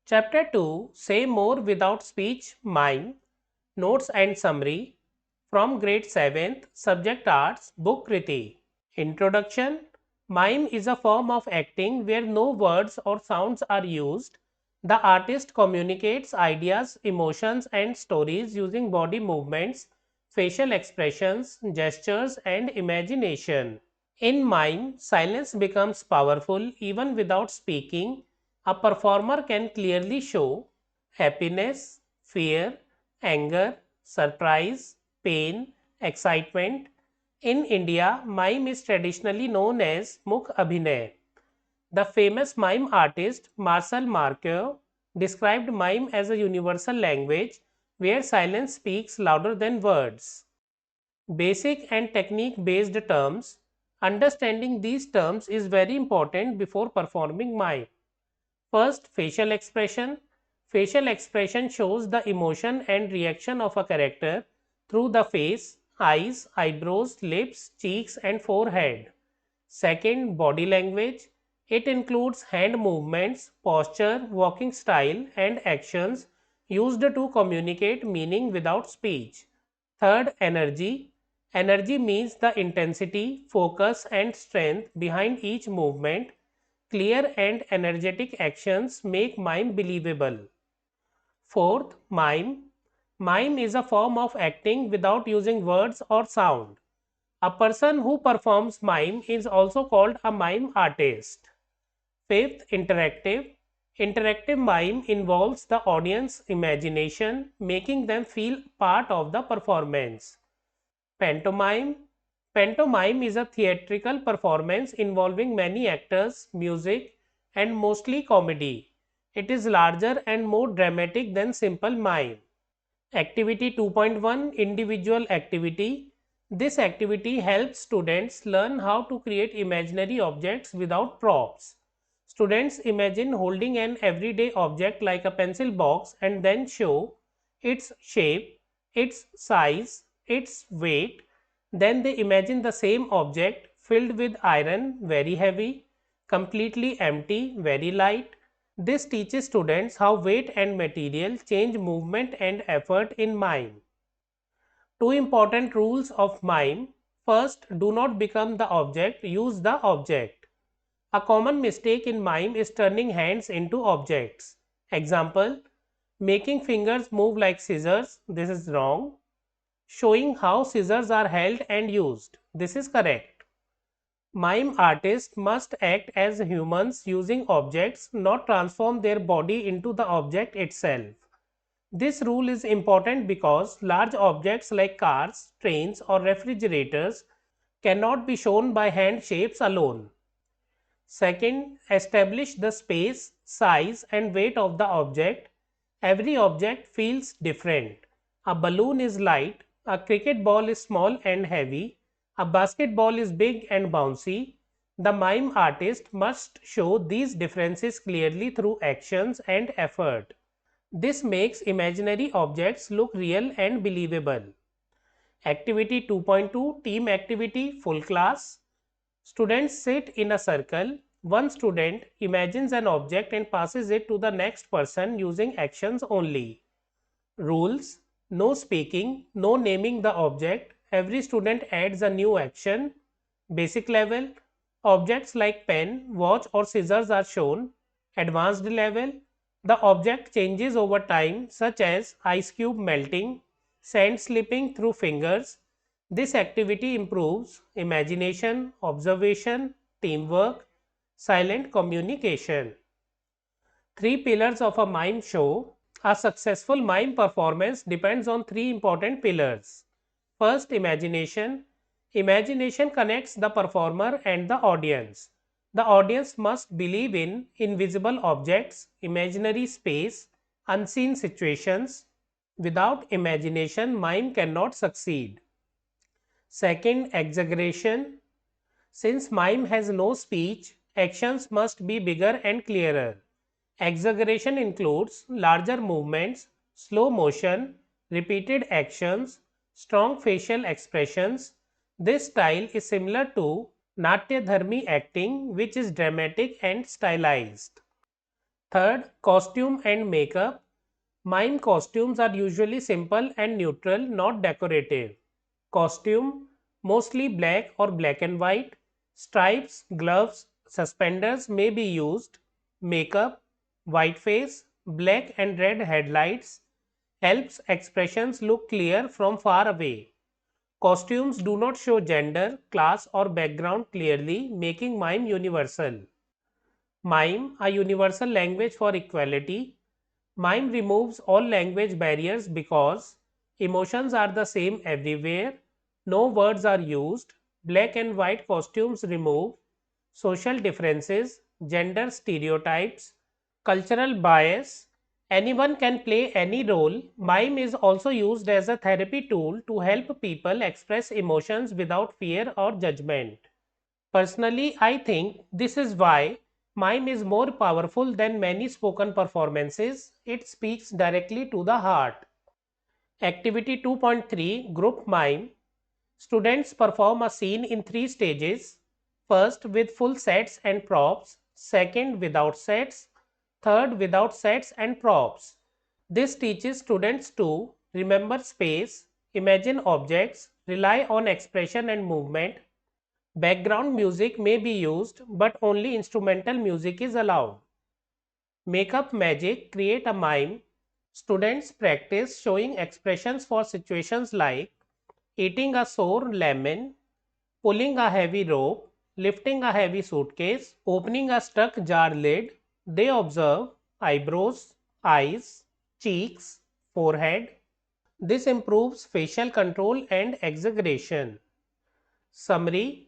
Chapter 2, Say More Without Speech, Mime, Notes and Summary from Grade 7th, Subject Arts, Book Kriti. Introduction. Mime is a form of acting where no words or sounds are used. The artist communicates ideas, emotions, and stories using body movements, facial expressions, gestures, and imagination. In mime, silence becomes powerful even without speaking. A performer can clearly show happiness, fear, anger, surprise, pain, excitement. In India, mime is traditionally known as Mukh Abhinay. The famous mime artist Marcel Marceau described mime as a universal language where silence speaks louder than words. Basic and technique based terms. Understanding these terms is very important before performing mime. First, facial expression. Facial expression shows the emotion and reaction of a character through the face, eyes, eyebrows, lips, cheeks, and forehead. Second, body language. It includes hand movements, posture, walking style, and actions used to communicate meaning without speech. Third, energy. Energy means the intensity, focus, and strength behind each movement. Clear and energetic actions make mime believable. Fourth, mime. Mime is a form of acting without using words or sound. A person who performs mime is also called a mime artist. Fifth, interactive. Interactive mime involves the audience imagination, making them feel part of the performance. Pantomime. Pantomime is a theatrical performance involving many actors, music, and mostly comedy. It is larger and more dramatic than simple mime. Activity 2.1, Individual activity. This activity helps students learn how to create imaginary objects without props. Students imagine holding an everyday object like a pencil box and then show its shape, its size, its weight. Then they imagine the same object filled with iron, very heavy, completely empty, very light. This teaches students how weight and material change movement and effort in mime. Two important rules of mime. First, do not become the object, use the object. A common mistake in mime is turning hands into objects. Example, making fingers move like scissors, this is wrong. Showing how scissors are held and used, this is correct. Mime artists must act as humans using objects, not transform their body into the object itself. This rule is important because large objects like cars, trains, or refrigerators cannot be shown by hand shapes alone. Second, establish the space, size, and weight of the object. Every object feels different. A balloon is light, a cricket ball is small and heavy, a basketball is big and bouncy. The mime artist must show these differences clearly through actions and effort. This makes imaginary objects look real and believable. Activity 2.2, Team activity, full class. Students sit in a circle. One student imagines an object and passes it to the next person using actions only. Rules: no speaking, no naming the object. Every student adds a new action. Basic level: objects like pen, watch, or scissors are shown. Advanced level: the object changes over time, such as ice cube melting, sand slipping through fingers. This activity improves imagination, observation, teamwork, silent communication. Three pillars of a mime show. A successful mime performance depends on three important pillars. First, imagination. Imagination connects the performer and the audience. The audience must believe in invisible objects, imaginary space, unseen situations. Without imagination, mime cannot succeed. Second, exaggeration. Since mime has no speech, actions must be bigger and clearer. Exaggeration includes larger movements, slow motion, repeated actions, strong facial expressions. This style is similar to Natyadharmi acting, which is dramatic and stylized. Third, costume and makeup. Mime costumes are usually simple and neutral, not decorative. Costume mostly black or black and white. Stripes, gloves, suspenders may be used. Makeup, white face, black and red headlights helps expressions look clear from far away. Costumes do not show gender, class, or background clearly, making mime universal. Mime, a universal language for equality. Mime removes all language barriers because emotions are the same everywhere, no words are used, black and white costumes remove social differences, gender stereotypes, cultural bias. Anyone can play any role. Mime is also used as a therapy tool to help people express emotions without fear or judgment. Personally, I think this is why mime is more powerful than many spoken performances. It speaks directly to the heart. Activity 2.3 Group Mime. Students perform a scene in three stages. First, with full sets and props. Second, without sets. Third, without sets and props. This teaches students to remember space, imagine objects, rely on expression and movement. Background music may be used, but only instrumental music is allowed. Makeup magic create a mime. Students practice showing expressions for situations like eating a sour lemon, pulling a heavy rope, lifting a heavy suitcase, opening a stuck jar lid. They observe eyebrows, eyes, cheeks, forehead. This improves facial control and exaggeration. Summary: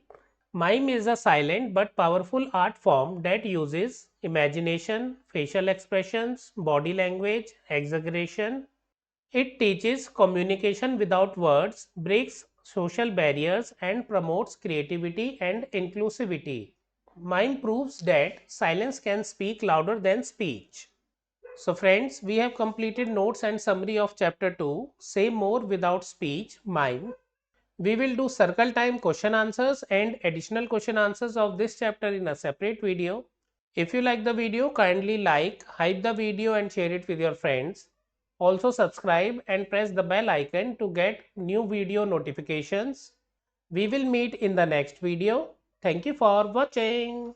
Mime is a silent but powerful art form that uses imagination, facial expressions, body language, exaggeration. It teaches communication without words, breaks social barriers, and promotes creativity and inclusivity. Mime proves that silence can speak louder than speech. So, friends, we have completed notes and summary of chapter 2. Say more without speech, mime. We will do circle time question answers and additional question answers of this chapter in a separate video. If you like the video, kindly like, hype the video and share it with your friends. Also subscribe and press the bell icon to get new video notifications. We will meet in the next video. Thank you for watching.